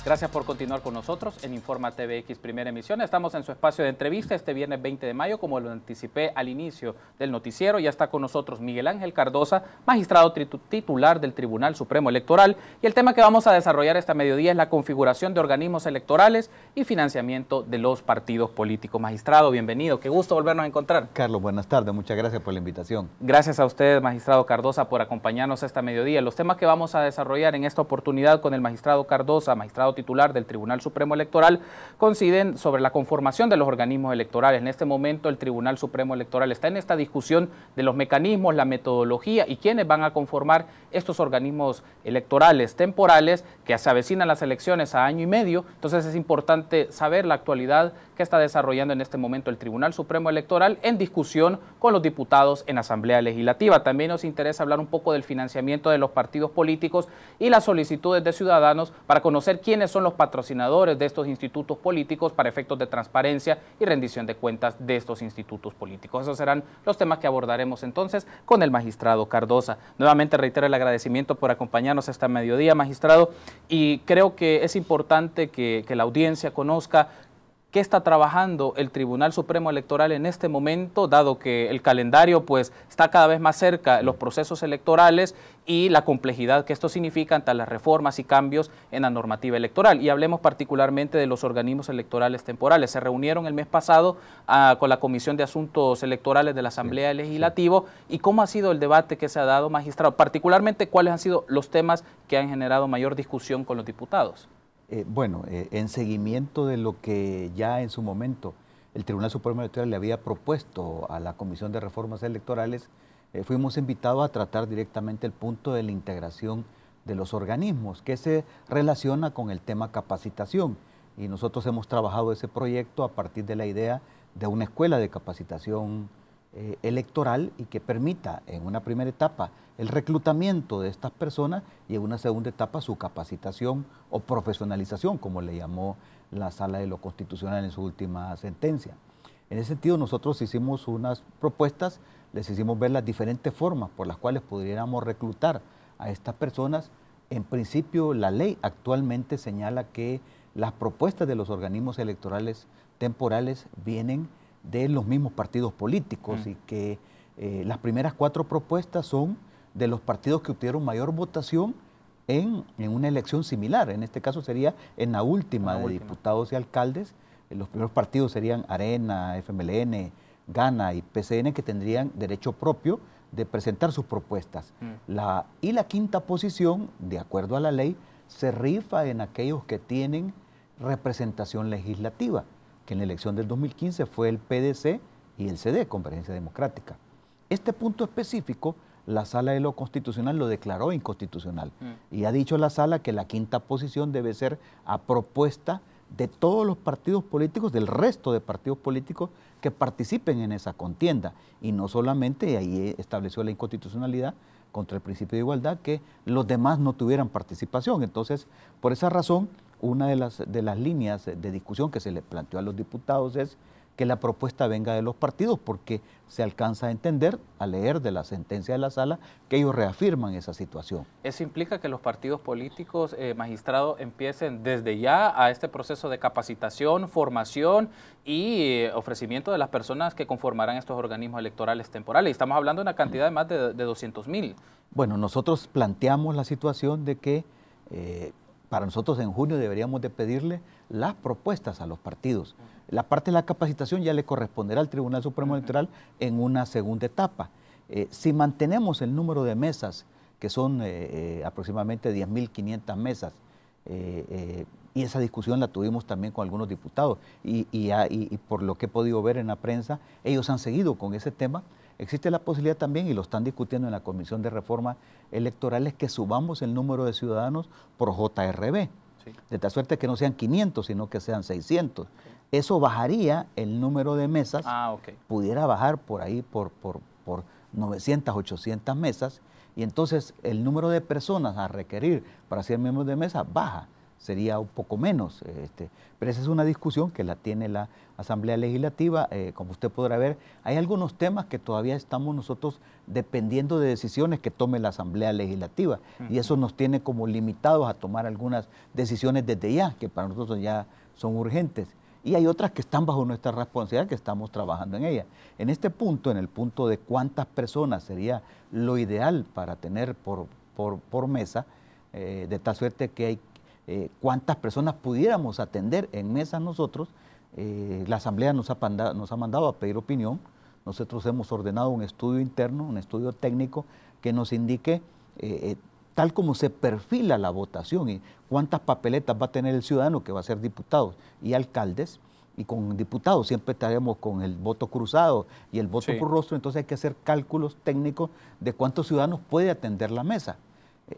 Gracias por continuar con nosotros en Informa TVX Primera Emisión. Estamos en su espacio de entrevista este viernes 20 de mayo, como lo anticipé al inicio del noticiero. Ya está con nosotros Miguel Ángel Cardosa, magistrado titular del Tribunal Supremo Electoral. Y el tema que vamos a desarrollar esta mediodía es la configuración de organismos electorales y financiamiento de los partidos políticos. Magistrado, bienvenido. Qué gusto volvernos a encontrar. Carlos, buenas tardes. Muchas gracias por la invitación. Gracias a usted, magistrado Cardosa, por acompañarnos esta mediodía. Los temas que vamos a desarrollar en esta oportunidad con el magistrado Cardosa, magistrado titular del Tribunal Supremo Electoral, coinciden sobre la conformación de los organismos electorales. En este momento el Tribunal Supremo Electoral está en esta discusión de los mecanismos, la metodología y quiénes van a conformar estos organismos electorales temporales que se avecinan las elecciones a año y medio. Entonces es importante saber la actualidad que está desarrollando en este momento el Tribunal Supremo Electoral en discusión con los diputados en Asamblea Legislativa. También nos interesa hablar un poco del financiamiento de los partidos políticos y las solicitudes de ciudadanos para conocer quiénes son los patrocinadores de estos institutos políticos para efectos de transparencia y rendición de cuentas de estos institutos políticos. Esos serán los temas que abordaremos entonces con el magistrado Cardosa. Nuevamente reitero el agradecimiento por acompañarnos esta mediodía, magistrado, y creo que es importante que la audiencia conozca ¿qué está trabajando el Tribunal Supremo Electoral en este momento, dado que el calendario pues está cada vez más cerca de los procesos electorales y la complejidad que esto significa ante las reformas y cambios en la normativa electoral? Y hablemos particularmente de los organismos electorales temporales. Se reunieron el mes pasado con la Comisión de Asuntos Electorales de la Asamblea Legislativa. ¿Y cómo ha sido el debate que se ha dado, magistrado? Particularmente, ¿cuáles han sido los temas que han generado mayor discusión con los diputados? En seguimiento de lo que ya en su momento el Tribunal Supremo Electoral le había propuesto a la Comisión de Reformas Electorales, fuimos invitados a tratar directamente el punto de la integración de los organismos, que se relaciona con el tema capacitación. Y nosotros hemos trabajado ese proyecto a partir de la idea de una escuela de capacitación electoral y que permita en una primera etapa el reclutamiento de estas personas y en una segunda etapa su capacitación o profesionalización, como le llamó la Sala de lo Constitucional en su última sentencia. En ese sentido nosotros hicimos unas propuestas, les hicimos ver las diferentes formas por las cuales pudiéramos reclutar a estas personas. En principio la ley actualmente señala que las propuestas de los organismos electorales temporales vienen de los mismos partidos políticos y que las primeras 4 propuestas son de los partidos que obtuvieron mayor votación en una elección similar. En este caso sería en la última de diputados y alcaldes. Los primeros partidos serían Arena, FMLN, Gana y PCN, que tendrían derecho propio de presentar sus propuestas. Y la quinta posición, de acuerdo a la ley, se rifa en aquellos que tienen representación legislativa, que en la elección del 2015 fue el PDC y el CD, Convergencia Democrática. Este punto específico, la Sala de lo Constitucional lo declaró inconstitucional y ha dicho la Sala que la quinta posición debe ser a propuesta de todos los partidos políticos, del resto de partidos políticos que participen en esa contienda, y no solamente, ahí estableció la inconstitucionalidad contra el principio de igualdad, que los demás no tuvieran participación. Entonces, por esa razón, una de las líneas de discusión que se le planteó a los diputados es que la propuesta venga de los partidos, porque se alcanza a entender, a leer de la sentencia de la Sala, que ellos reafirman esa situación. ¿Eso implica que los partidos políticos, magistrado, empiecen desde ya a este proceso de capacitación, formación y ofrecimiento de las personas que conformarán estos organismos electorales temporales? Estamos hablando de una cantidad de más de 200,000. Bueno, nosotros planteamos la situación de que para nosotros en junio deberíamos de pedirle las propuestas a los partidos. La parte de la capacitación ya le corresponderá al Tribunal Supremo Electoral en una segunda etapa. Si mantenemos el número de mesas, que son aproximadamente 10.500 mesas, y esa discusión la tuvimos también con algunos diputados, y por lo que he podido ver en la prensa, ellos han seguido con ese tema. Existe la posibilidad también, y lo están discutiendo en la Comisión de Reformas Electorales, que subamos el número de ciudadanos por JRB, de tal suerte que no sean 500, sino que sean 600. Eso bajaría el número de mesas, pudiera bajar por ahí por 900, 800 mesas, y entonces el número de personas a requerir para ser miembros de mesa baja. sería un poco menos. Pero esa es una discusión que la tiene la Asamblea Legislativa. Como usted podrá ver, hay algunos temas que todavía estamos nosotros dependiendo de decisiones que tome la Asamblea Legislativa. Y eso nos tiene como limitados a tomar algunas decisiones desde ya, que para nosotros ya son urgentes. Y hay otras que están bajo nuestra responsabilidad, que estamos trabajando en ellas. En este punto, en el punto de cuántas personas sería lo ideal para tener por mesa, de tal suerte que hay cuántas personas pudiéramos atender en mesa nosotros, la Asamblea nos ha mandado a pedir opinión. Nosotros hemos ordenado un estudio interno, un estudio técnico que nos indique tal como se perfila la votación y cuántas papeletas va a tener el ciudadano que va a ser diputados y alcaldes. Y con diputados siempre estaremos con el voto cruzado y el voto por rostro, entonces hay que hacer cálculos técnicos de cuántos ciudadanos puede atender la mesa.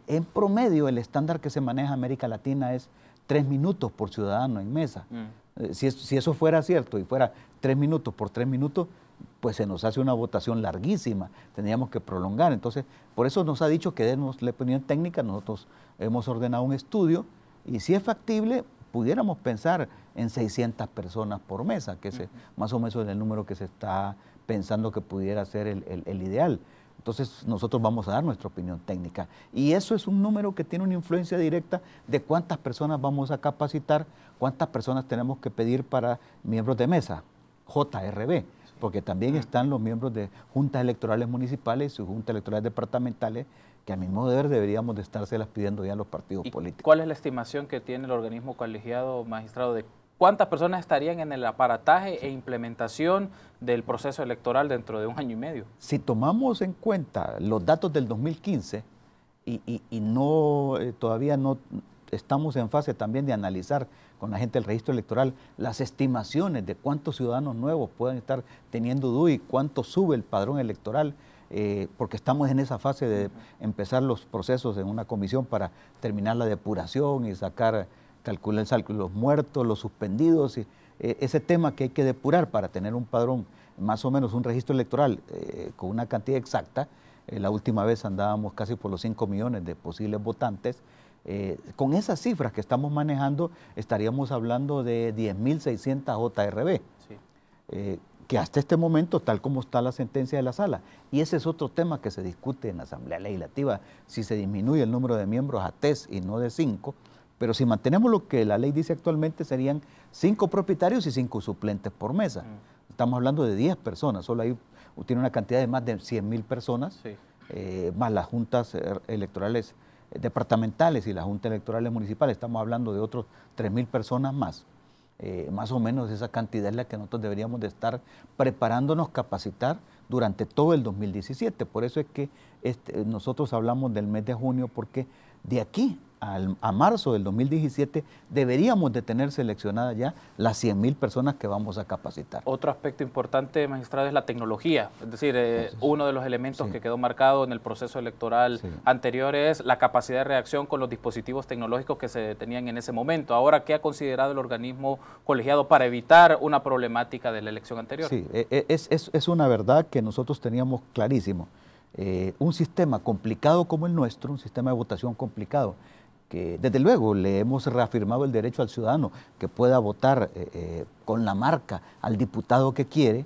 En promedio, el estándar que se maneja en América Latina es 3 minutos por ciudadano en mesa. Si eso fuera cierto y fuera 3 minutos por 3 minutos, pues se nos hace una votación larguísima, tendríamos que prolongar. Entonces, por eso nos ha dicho que demos la opinión técnica. Nosotros hemos ordenado un estudio y si es factible, pudiéramos pensar en 600 personas por mesa, que es más o menos el número que se está pensando que pudiera ser el ideal. Entonces nosotros vamos a dar nuestra opinión técnica. Y eso es un número que tiene una influencia directa de cuántas personas vamos a capacitar, cuántas personas tenemos que pedir para miembros de mesa, JRB, porque también están los miembros de juntas electorales municipales y juntas electorales departamentales, que a mi modo de ver deberíamos de estárselas pidiendo ya a los partidos políticos. ¿Cuál es la estimación que tiene el organismo colegiado, magistrado, de cuántas personas estarían en el aparataje e implementación del proceso electoral dentro de 1 año y medio? Si tomamos en cuenta los datos del 2015 y todavía no estamos en fase también de analizar con la gente del registro electoral las estimaciones de cuántos ciudadanos nuevos pueden estar teniendo DUI, cuánto sube el padrón electoral, porque estamos en esa fase de empezar los procesos en una comisión para terminar la depuración y calcular los muertos, los suspendidos, ese tema que hay que depurar para tener un padrón, más o menos un registro electoral con una cantidad exacta. La última vez andábamos casi por los 5 millones de posibles votantes. Con esas cifras que estamos manejando, estaríamos hablando de 10.600 JRB, que hasta este momento, tal como está la sentencia de la sala, y ese es otro tema que se discute en la Asamblea Legislativa, si se disminuye el número de miembros a 3 y no de 5, pero si mantenemos lo que la ley dice actualmente, serían 5 propietarios y 5 suplentes por mesa. Estamos hablando de 10 personas, solo ahí tiene una cantidad de más de 100.000 personas, más las juntas electorales departamentales y las juntas electorales municipales, estamos hablando de otros 3.000 personas más. Más o menos esa cantidad es la que nosotros deberíamos de estar preparándonos, capacitar durante todo el 2017. Por eso es que nosotros hablamos del mes de junio, porque de aquí a marzo del 2017 deberíamos de tener seleccionadas ya las 100.000 personas que vamos a capacitar. Otro aspecto importante, magistrado, es la tecnología. Es decir, uno de los elementos que quedó marcado en el proceso electoral anterior es la capacidad de reacción con los dispositivos tecnológicos que se tenían en ese momento. Ahora, ¿qué ha considerado el organismo colegiado para evitar una problemática de la elección anterior? Sí, es una verdad que nosotros teníamos clarísimo. Un sistema complicado como el nuestro, un sistema de votación complicado, que desde luego le hemos reafirmado el derecho al ciudadano que pueda votar con la marca al diputado que quiere.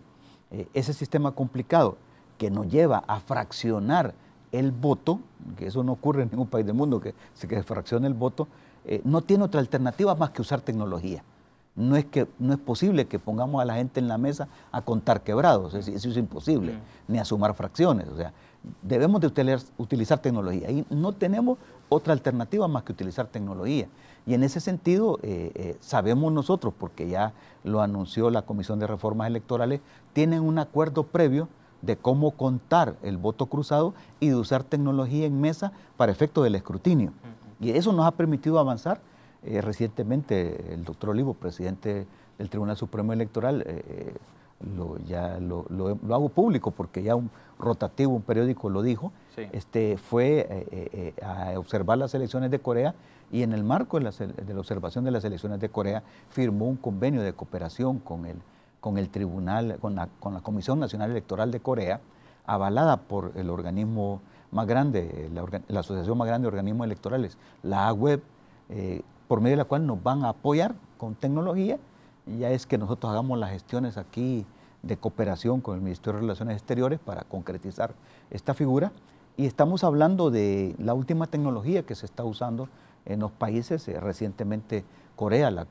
Ese sistema complicado que nos lleva a fraccionar el voto, que eso no ocurre en ningún país del mundo, que se fraccione el voto, no tiene otra alternativa más que usar tecnología. No es posible que pongamos a la gente en la mesa a contar quebrados, eso es imposible, ni a sumar fracciones. O sea, debemos de utilizar tecnología y no tenemos otra alternativa más que utilizar tecnología. Y en ese sentido, sabemos nosotros, porque ya lo anunció la Comisión de Reformas Electorales, tienen un acuerdo previo de cómo contar el voto cruzado y de usar tecnología en mesa para efecto del escrutinio. Y eso nos ha permitido avanzar. Recientemente el doctor Olivo, presidente del Tribunal Supremo Electoral, lo hago público porque ya un rotativo, un periódico lo dijo, fue a observar las elecciones de Corea y en el marco de la observación de las elecciones de Corea firmó un convenio de cooperación con el tribunal, con la Comisión Nacional Electoral de Corea, avalada por el organismo más grande, la asociación más grande de organismos electorales, la AWEB, por medio de la cual nos van a apoyar con tecnología. Ya es que nosotros hagamos las gestiones aquí de cooperación con el Ministerio de Relaciones Exteriores para concretizar esta figura. Y estamos hablando de la última tecnología que se está usando en los países, recientemente Corea,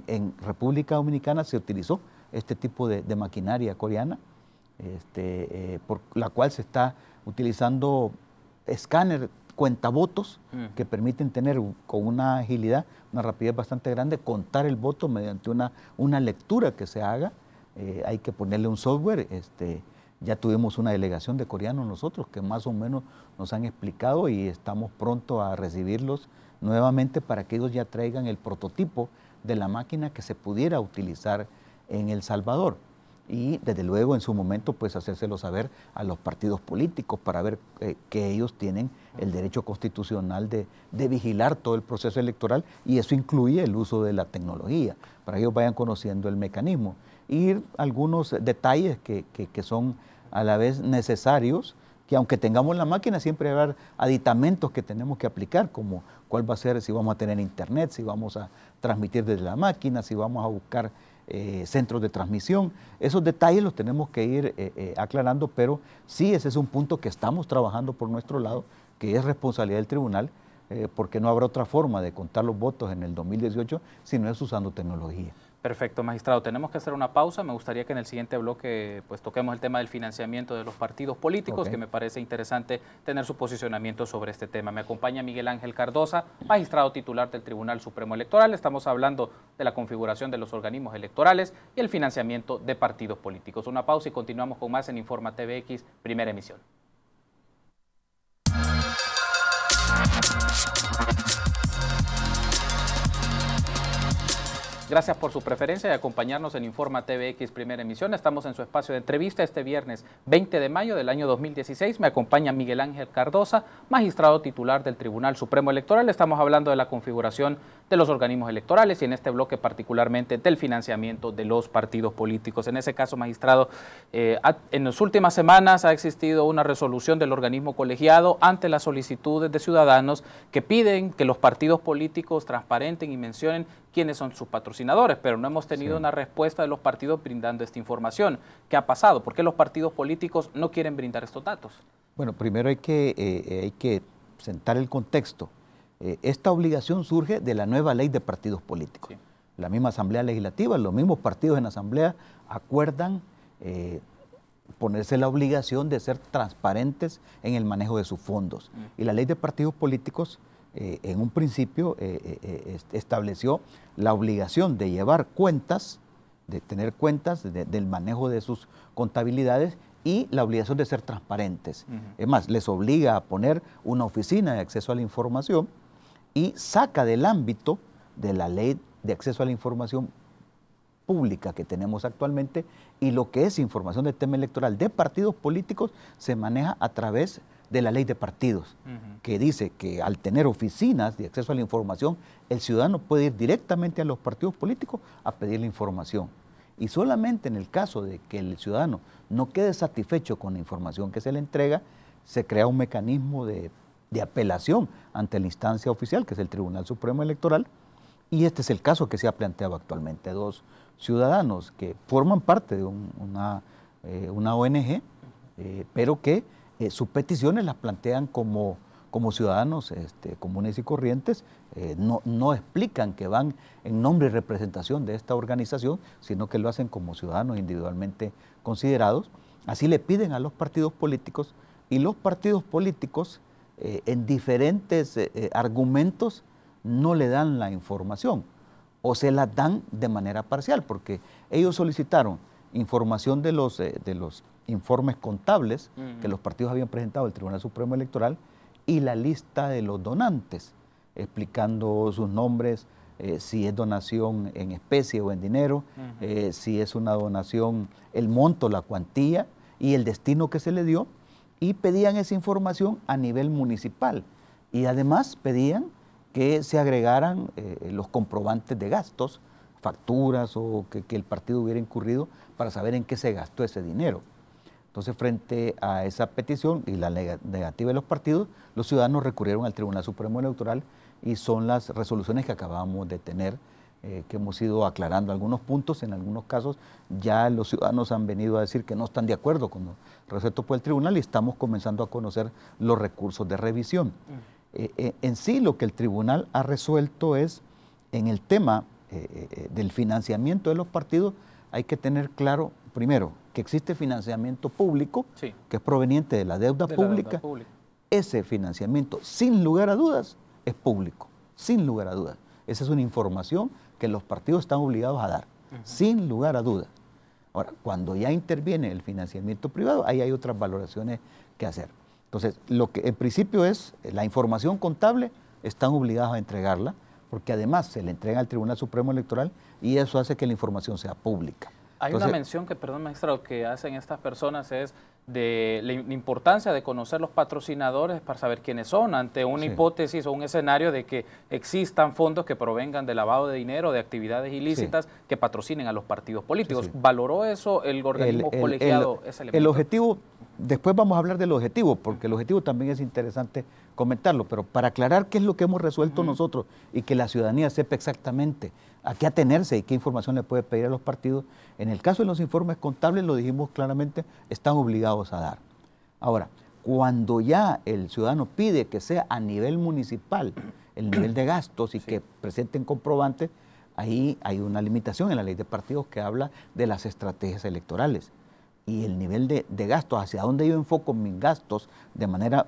en República Dominicana se utilizó este tipo de maquinaria coreana, por la cual se está utilizando escáner cuentavotos que permiten tener con una agilidad, una rapidez bastante grande, contar el voto mediante una lectura que se haga. Hay que ponerle un software. Ya tuvimos una delegación de coreanos nosotros que más o menos nos han explicado y estamos pronto a recibirlos nuevamente para que ellos ya traigan el prototipo de la máquina que se pudiera utilizar en El Salvador. Y desde luego en su momento pues hacérselo saber a los partidos políticos para ver que ellos tienen el derecho constitucional de vigilar todo el proceso electoral, y eso incluye el uso de la tecnología, para que ellos vayan conociendo el mecanismo. Y algunos detalles que son a la vez necesarios, que aunque tengamos la máquina siempre va a haber aditamentos que tenemos que aplicar, como cuál va a ser, si vamos a tener internet, si vamos a transmitir desde la máquina, si vamos a buscar centros de transmisión. Esos detalles los tenemos que ir aclarando, pero sí, ese es un punto que estamos trabajando por nuestro lado, que es responsabilidad del tribunal, porque no habrá otra forma de contar los votos en el 2018 si no es usando tecnología. Perfecto, magistrado. Tenemos que hacer una pausa. Me gustaría que en el siguiente bloque pues toquemos el tema del financiamiento de los partidos políticos, que me parece interesante tener su posicionamiento sobre este tema. Me acompaña Miguel Ángel Cardosa, magistrado titular del Tribunal Supremo Electoral. Estamos hablando de la configuración de los organismos electorales y el financiamiento de partidos políticos. Una pausa y continuamos con más en Informa TVX, primera emisión. Gracias por su preferencia de acompañarnos en Informa TVX Primera Emisión. Estamos en su espacio de entrevista este viernes 20 de mayo del año 2016. Me acompaña Miguel Ángel Cardosa, magistrado titular del Tribunal Supremo Electoral. Estamos hablando de la configuración de los organismos electorales y en este bloque particularmente del financiamiento de los partidos políticos. En ese caso, magistrado, en las últimas semanas ha existido una resolución del organismo colegiado ante las solicitudes de ciudadanos que piden que los partidos políticos transparenten y mencionen quiénes son sus patrocinadores, pero no hemos tenido una respuesta de los partidos brindando esta información. ¿Qué ha pasado? ¿Por qué los partidos políticos no quieren brindar estos datos? Bueno, primero hay que sentar el contexto. Esta obligación surge de la nueva ley de partidos políticos. Sí. La misma Asamblea Legislativa, los mismos partidos en la Asamblea acuerdan ponerse la obligación de ser transparentes en el manejo de sus fondos. Y la ley de partidos políticos en un principio estableció la obligación de llevar cuentas, de tener cuentas del manejo de sus contabilidades y la obligación de ser transparentes. Es más, les obliga a poner una oficina de acceso a la información y saca del ámbito de la ley de acceso a la información pública que tenemos actualmente, y lo que es información del tema electoral de partidos políticos se maneja a través de la ley de partidos, que dice que al tener oficinas de acceso a la información, el ciudadano puede ir directamente a los partidos políticos a pedir la información. Y solamente en el caso de que el ciudadano no quede satisfecho con la información que se le entrega, se crea un mecanismo de apelación ante la instancia oficial, que es el Tribunal Supremo Electoral, y este es el caso que se ha planteado actualmente. Dos ciudadanos que forman parte de una ONG, pero que sus peticiones las plantean como ciudadanos comunes y corrientes, no explican que van en nombre y representación de esta organización, sino que lo hacen como ciudadanos individualmente considerados. Así le piden a los partidos políticos, y los partidos políticos en diferentes argumentos no le dan la información o se la dan de manera parcial, porque ellos solicitaron información de los informes contables que los partidos habían presentado al Tribunal Supremo Electoral y la lista de los donantes, explicando sus nombres, si es donación en especie o en dinero, si es una donación, el monto, la cuantía y el destino que se le dio, y pedían esa información a nivel municipal. Y además pedían que se agregaran los comprobantes de gastos, facturas o que el partido hubiera incurrido para saber en qué se gastó ese dinero. Entonces, frente a esa petición y la negativa de los partidos, los ciudadanos recurrieron al Tribunal Supremo Electoral y son las resoluciones que acabamos de tener, que hemos ido aclarando algunos puntos. En algunos casos ya los ciudadanos han venido a decir que no están de acuerdo con lo resuelto por el tribunal y estamos comenzando a conocer los recursos de revisión. En sí, lo que el tribunal ha resuelto es, en el tema del financiamiento de los partidos, hay que tener claro, primero, que existe financiamiento público, sí, que es proveniente de la deuda pública. Ese financiamiento, sin lugar a dudas, es público, sin lugar a dudas. Esa es una información que los partidos están obligados a dar, sin lugar a dudas. Ahora, cuando ya interviene el financiamiento privado, ahí hay otras valoraciones que hacer. Entonces, lo que en principio es la información contable, están obligados a entregarla, porque además se le entrega al Tribunal Supremo Electoral y eso hace que la información sea pública. Hay una mención que, perdón, magistrado, que hacen estas personas es de la importancia de conocer los patrocinadores para saber quiénes son, ante una hipótesis o un escenario de que existan fondos que provengan de lavado de dinero, de actividades ilícitas que patrocinen a los partidos políticos. ¿Valoró eso el organismo colegiado, ese elemento? El objetivo, después vamos a hablar del objetivo, porque el objetivo también es interesante comentarlo, pero para aclarar qué es lo que hemos resuelto nosotros y que la ciudadanía sepa exactamente a qué atenerse y qué información le puede pedir a los partidos, en el caso de los informes contables, lo dijimos claramente, están obligados a dar. Ahora, cuando ya el ciudadano pide que sea a nivel municipal el nivel de gastos y que presenten comprobantes, ahí hay una limitación en la ley de partidos que habla de las estrategias electorales. Y el nivel de gastos, hacia dónde yo enfoco mis gastos de manera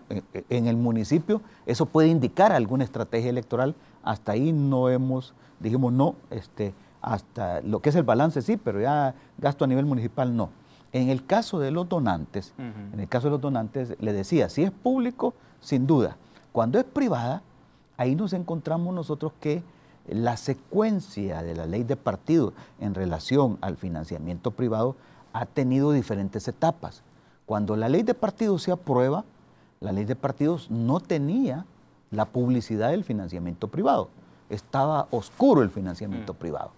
en el municipio, eso puede indicar alguna estrategia electoral. Hasta ahí no hemos, dijimos no, hasta lo que es el balance sí, pero ya gasto a nivel municipal no. En el caso de los donantes, le decía, si es público, sin duda. Cuando es privada, ahí nos encontramos nosotros que la secuencia de la ley de partidos en relación al financiamiento privado ha tenido diferentes etapas. Cuando la ley de partidos se aprueba, la ley de partidos no tenía la publicidad del financiamiento privado. Estaba oscuro el financiamiento privado.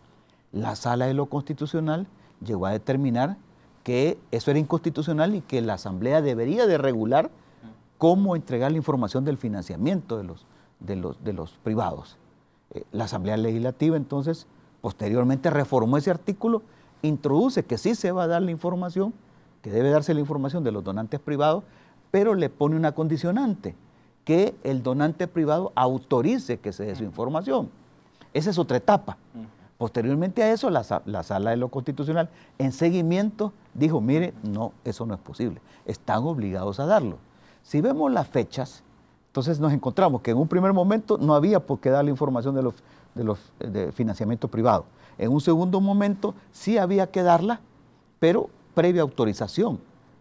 La Sala de lo Constitucional llegó a determinar que eso era inconstitucional y que la Asamblea debería de regular cómo entregar la información del financiamiento de los privados. La Asamblea Legislativa entonces posteriormente reformó ese artículo, introduce que sí se va a dar la información, que debe darse la información de los donantes privados, pero le pone una condicionante, que el donante privado autorice que se dé su información. Esa es otra etapa. Posteriormente a eso, la Sala de lo Constitucional, en seguimiento, dijo, mire, no, eso no es posible. Están obligados a darlo. Si vemos las fechas, entonces nos encontramos que en un primer momento no había por qué dar la información de financiamiento privado. En un segundo momento sí había que darla, pero previa autorización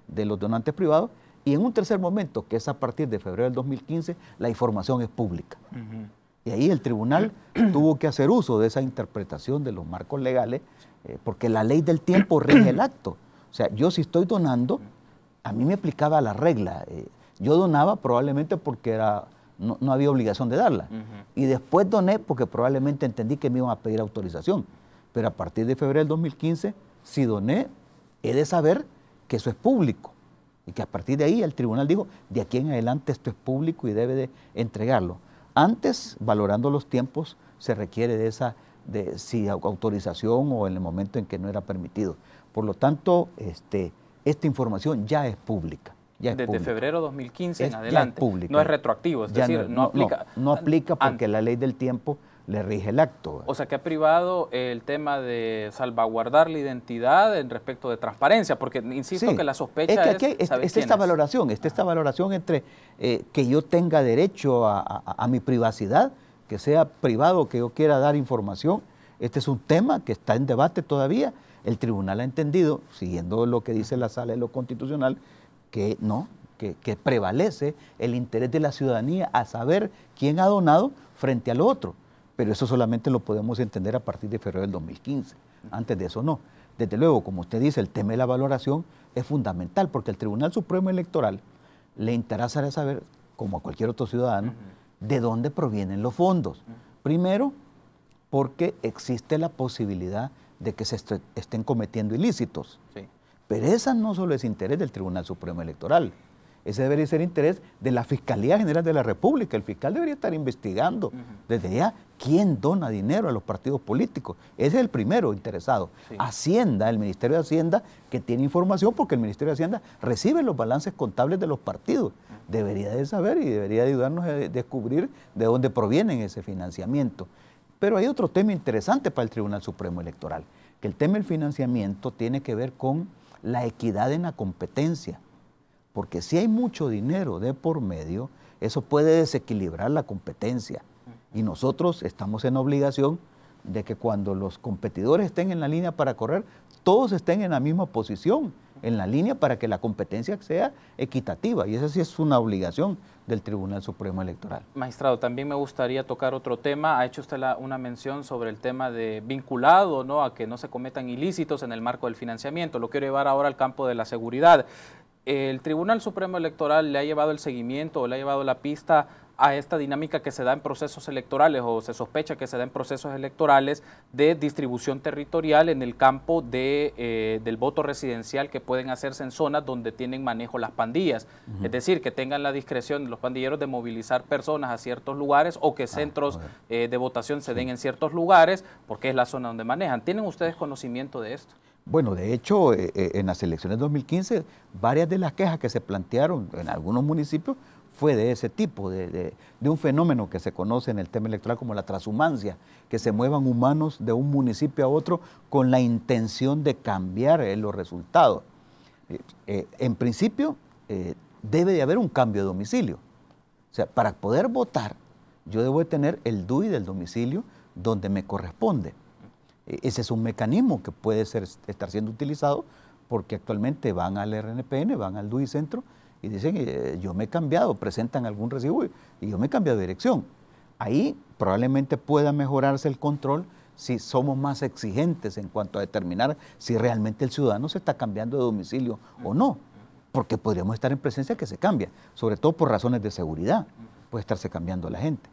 de los donantes privados. Y en un tercer momento, que es a partir de febrero del 2015, la información es pública. Y ahí el tribunal tuvo que hacer uso de esa interpretación de los marcos legales, porque la ley del tiempo rige el acto. O sea, yo si estoy donando, a mí me aplicaba la regla. Yo donaba probablemente porque no había obligación de darla. Y después doné porque probablemente entendí que me iban a pedir autorización. Pero a partir de febrero del 2015, si doné, he de saber que eso es público. Y que a partir de ahí el tribunal dijo, de aquí en adelante esto es público y debe de entregarlo. Antes, valorando los tiempos, se requiere de si autorización o en el momento en que no era permitido. Por lo tanto, esta información ya es pública. Desde febrero 2015 en adelante. No es retroactivo, es decir, no aplica. No aplica porque la ley del tiempo le rige el acto. O sea que ha privado el tema de salvaguardar la identidad en respecto de transparencia, porque insisto que la sospecha es que aquí está esta valoración entre que yo tenga derecho a mi privacidad, que sea privado, que yo quiera dar información. Este es un tema que está en debate todavía. El tribunal ha entendido, siguiendo lo que dice la Sala de lo Constitucional, que no, que prevalece el interés de la ciudadanía a saber quién ha donado frente al otro. Pero eso solamente lo podemos entender a partir de febrero del 2015. Antes de eso no. Desde luego, como usted dice, el tema de la valoración es fundamental porque al Tribunal Supremo Electoral le interesa saber, como a cualquier otro ciudadano, de dónde provienen los fondos. Primero, porque existe la posibilidad de que se estén cometiendo ilícitos. Pero esa no solo es interés del Tribunal Supremo Electoral. ese debería ser interés de la Fiscalía General de la República. El fiscal debería estar investigando desde ya quién dona dinero a los partidos políticos. Ese es el primero interesado. Sí. Hacienda, el Ministerio de Hacienda, que tiene información porque el Ministerio de Hacienda recibe los balances contables de los partidos. Debería de saber y debería de ayudarnos a descubrir de dónde proviene ese financiamiento. Pero hay otro tema interesante para el Tribunal Supremo Electoral, que el tema del financiamiento tiene que ver con la equidad en la competencia. Porque si hay mucho dinero de por medio, eso puede desequilibrar la competencia. Y nosotros estamos en obligación de que cuando los competidores estén en la línea para correr, todos estén en la misma posición, en la línea para que la competencia sea equitativa. Y esa sí es una obligación del Tribunal Supremo Electoral. Magistrado, también me gustaría tocar otro tema. Ha hecho usted una mención sobre el tema de vinculado, ¿no?, a que no se cometan ilícitos en el marco del financiamiento. Lo quiero llevar ahora al campo de la seguridad. El Tribunal Supremo Electoral le ha llevado el seguimiento o le ha llevado la pista a esta dinámica que se da en procesos electorales o se sospecha que se da en procesos electorales de distribución territorial en el campo del voto residencial que pueden hacerse en zonas donde tienen manejo las pandillas. Es decir, que tengan la discreción los pandilleros de movilizar personas a ciertos lugares o que centros de votación se den en ciertos lugares porque es la zona donde manejan. ¿Tienen ustedes conocimiento de esto? Bueno, de hecho, en las elecciones 2015, varias de las quejas que se plantearon en algunos municipios fue de ese tipo, de un fenómeno que se conoce en el tema electoral como la transhumancia, que se muevan humanos de un municipio a otro con la intención de cambiar los resultados. En principio, debe de haber un cambio de domicilio. O sea, para poder votar, yo debo de tener el DUI del domicilio donde me corresponde. Ese es un mecanismo que puede estar siendo utilizado porque actualmente van al RNPN, van al DUI Centro y dicen, yo me he cambiado, presentan algún recibo y yo me he cambiado de dirección. Ahí probablemente pueda mejorarse el control si somos más exigentes en cuanto a determinar si realmente el ciudadano se está cambiando de domicilio o no, porque podríamos estar en presencia que se cambia, sobre todo por razones de seguridad, puede estarse cambiando la gente.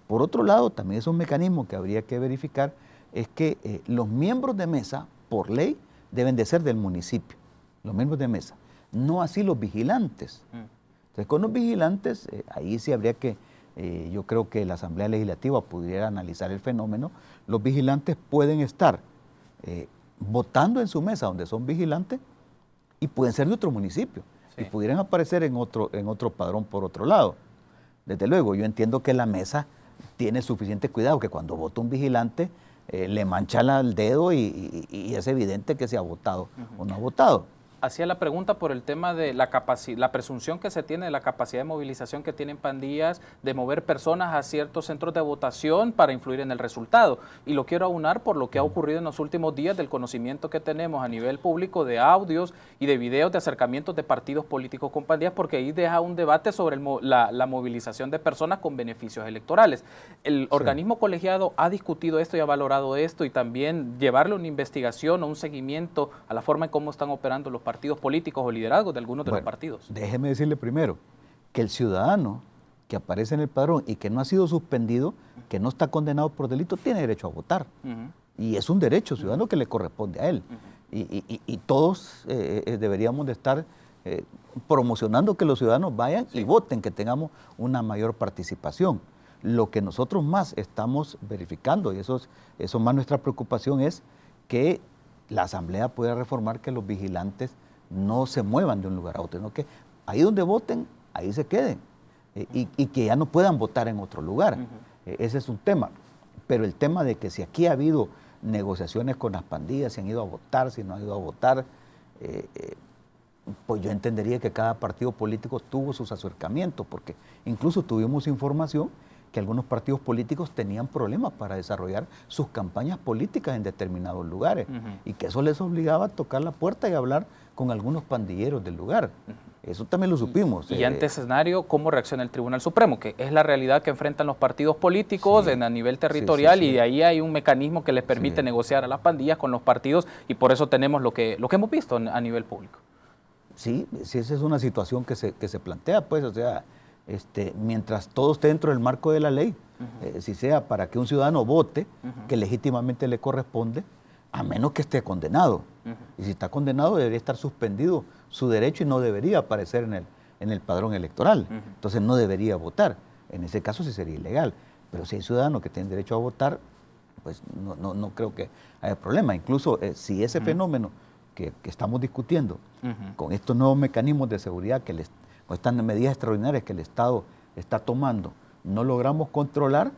Por otro lado, también es un mecanismo que habría que verificar, es que los miembros de mesa, por ley, deben de ser del municipio, los miembros de mesa, no así los vigilantes. Entonces, con los vigilantes, ahí sí habría que, yo creo que la Asamblea Legislativa pudiera analizar el fenómeno. Los vigilantes pueden estar votando en su mesa donde son vigilantes y pueden ser de otro municipio, y pudieran aparecer en otro padrón por otro lado. Desde luego, yo entiendo que la mesa tiene suficiente cuidado, que cuando vota un vigilante, le mancha el dedo y es evidente que se ha votado o no ha votado. Hacía la pregunta por el tema de la presunción que se tiene de la capacidad de movilización que tienen pandillas de mover personas a ciertos centros de votación para influir en el resultado. Y lo quiero aunar por lo que ha ocurrido en los últimos días del conocimiento que tenemos a nivel público de audios y de videos de acercamientos de partidos políticos con pandillas, porque ahí deja un debate sobre la movilización de personas con beneficios electorales. El organismo colegiado ha discutido esto y ha valorado esto y también llevarle una investigación o un seguimiento a la forma en cómo están operando los partidos políticos o liderazgos de algunos de los partidos. Déjeme decirle primero que el ciudadano que aparece en el padrón y que no ha sido suspendido, que no está condenado por delito, tiene derecho a votar. Y es un derecho ciudadano que le corresponde a él. Y todos deberíamos de estar promocionando que los ciudadanos vayan y voten, que tengamos una mayor participación. Lo que nosotros más estamos verificando, y eso más nuestra preocupación, es que la Asamblea pueda reformar que los vigilantes no se muevan de un lugar a otro, sino que ahí donde voten, ahí se queden y que ya no puedan votar en otro lugar. Ese es un tema. Pero el tema de que si aquí ha habido negociaciones con las pandillas, si han ido a votar, si no han ido a votar, pues yo entendería que cada partido político tuvo sus acercamientos, porque incluso tuvimos información que algunos partidos políticos tenían problemas para desarrollar sus campañas políticas en determinados lugares y que eso les obligaba a tocar la puerta y hablar con algunos pandilleros del lugar. Eso también lo supimos. Y ante ese escenario, ¿cómo reacciona el Tribunal Supremo? Que es la realidad que enfrentan los partidos políticos a nivel territorial y de ahí hay un mecanismo que les permite negociar a las pandillas con los partidos y por eso tenemos lo que hemos visto a nivel público. Sí, esa es una situación que se plantea, pues, o sea, mientras todo esté dentro del marco de la ley, si sea para que un ciudadano vote, que legítimamente le corresponde, a menos que esté condenado. Y si está condenado debería estar suspendido su derecho y no debería aparecer en el padrón electoral, entonces no debería votar. En ese caso sí sería ilegal, pero si hay ciudadanos que tienen derecho a votar, pues no creo que haya problema. Incluso si ese fenómeno que estamos discutiendo con estos nuevos mecanismos de seguridad, con estas medidas extraordinarias que el Estado está tomando, no logramos controlar,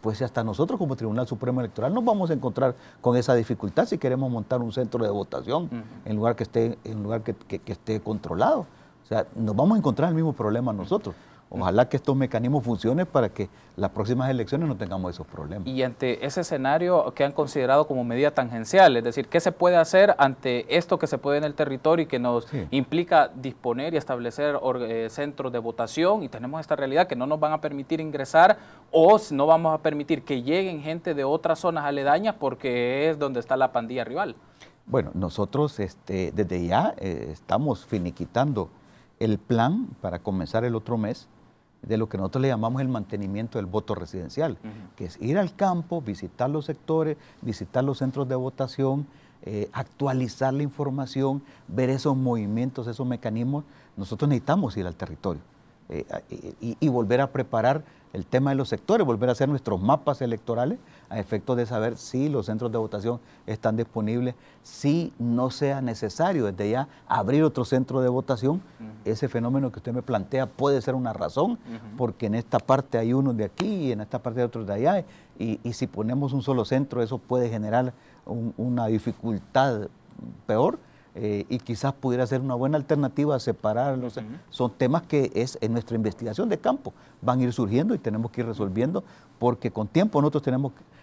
pues hasta nosotros como Tribunal Supremo Electoral nos vamos a encontrar con esa dificultad si queremos montar un centro de votación en lugar que esté controlado. O sea, nos vamos a encontrar el mismo problema nosotros. Ojalá que estos mecanismos funcionen para que las próximas elecciones no tengamos esos problemas. Y ante ese escenario, ¿qué han considerado como medida tangencial? Es decir, ¿qué se puede hacer ante esto que se puede en el territorio y que nos implica disponer y establecer centros de votación? Y tenemos esta realidad que no nos van a permitir ingresar o no vamos a permitir que lleguen gente de otras zonas aledañas porque es donde está la pandilla rival. Bueno, nosotros desde ya estamos finiquitando el plan para comenzar el otro mes de lo que nosotros le llamamos el mantenimiento del voto residencial, que es ir al campo, visitar los sectores, visitar los centros de votación, actualizar la información, ver esos movimientos, esos mecanismos. Nosotros necesitamos ir al territorio y volver a preparar el tema de los sectores, volver a hacer nuestros mapas electorales a efectos de saber si los centros de votación están disponibles, si no sea necesario desde ya abrir otro centro de votación. Ese fenómeno que usted me plantea puede ser una razón, porque en esta parte hay unos de aquí y en esta parte hay otros de allá, y si ponemos un solo centro eso puede generar una dificultad peor. Y quizás pudiera ser una buena alternativa a separarlos. Son temas que en nuestra investigación de campo van a ir surgiendo y tenemos que ir resolviendo, porque con tiempo nosotros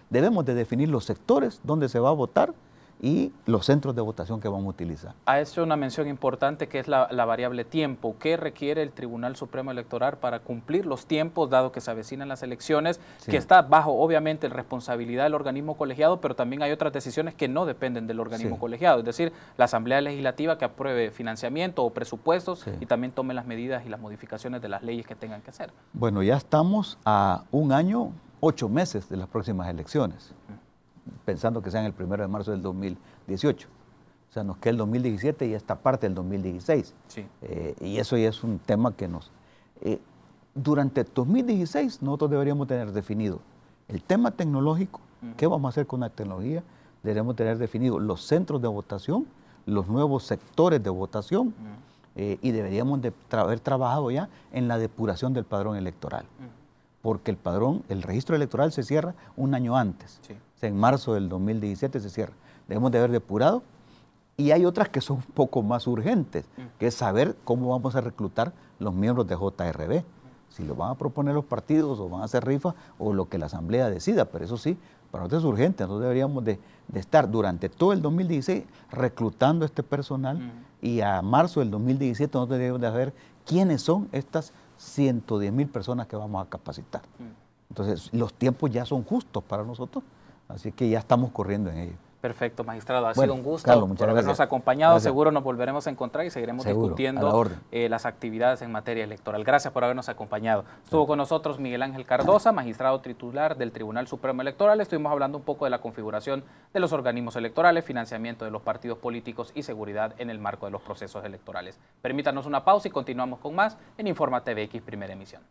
debemos de definir los sectores donde se va a votar y los centros de votación que vamos a utilizar. Ha hecho una mención importante que es la variable tiempo. ¿Qué requiere el Tribunal Supremo Electoral para cumplir los tiempos, dado que se avecinan las elecciones, que está bajo, obviamente, responsabilidad del organismo colegiado, pero también hay otras decisiones que no dependen del organismo colegiado, es decir, la Asamblea Legislativa que apruebe financiamiento o presupuestos y también tome las medidas y las modificaciones de las leyes que tengan que hacer? Bueno, ya estamos a 1 año, 8 meses de las próximas elecciones, pensando que sean el 1 de marzo del 2018. O sea, nos queda el 2017 y esta parte del 2016. Y eso ya es un tema que durante 2016 nosotros deberíamos tener definido el tema tecnológico, qué vamos a hacer con la tecnología, deberíamos tener definido los centros de votación, los nuevos sectores de votación, y deberíamos de haber trabajado ya en la depuración del padrón electoral. Porque el registro electoral se cierra 1 año antes. O sea, en marzo del 2017 se cierra. Debemos de haber depurado. Y hay otras que son un poco más urgentes, que es saber cómo vamos a reclutar los miembros de JRB. Si lo van a proponer los partidos o van a hacer rifas o lo que la Asamblea decida. Pero eso sí, para nosotros es urgente. Nosotros deberíamos de estar durante todo el 2016 reclutando este personal y a marzo del 2017 nosotros deberíamos de saber quiénes son estas 110,000 personas que vamos a capacitar. Entonces, los tiempos ya son justos para nosotros, así que ya estamos corriendo en ello. Perfecto, magistrado. Ha sido un gusto Carlos, por habernos acompañado. Seguro nos volveremos a encontrar y seguiremos discutiendo las actividades en materia electoral. Gracias por habernos acompañado. Estuvo con nosotros Miguel Ángel Cardosa, magistrado titular del Tribunal Supremo Electoral. Estuvimos hablando un poco de la configuración de los organismos electorales, financiamiento de los partidos políticos y seguridad en el marco de los procesos electorales. Permítanos una pausa y continuamos con más en Informa TVX Primera Emisión.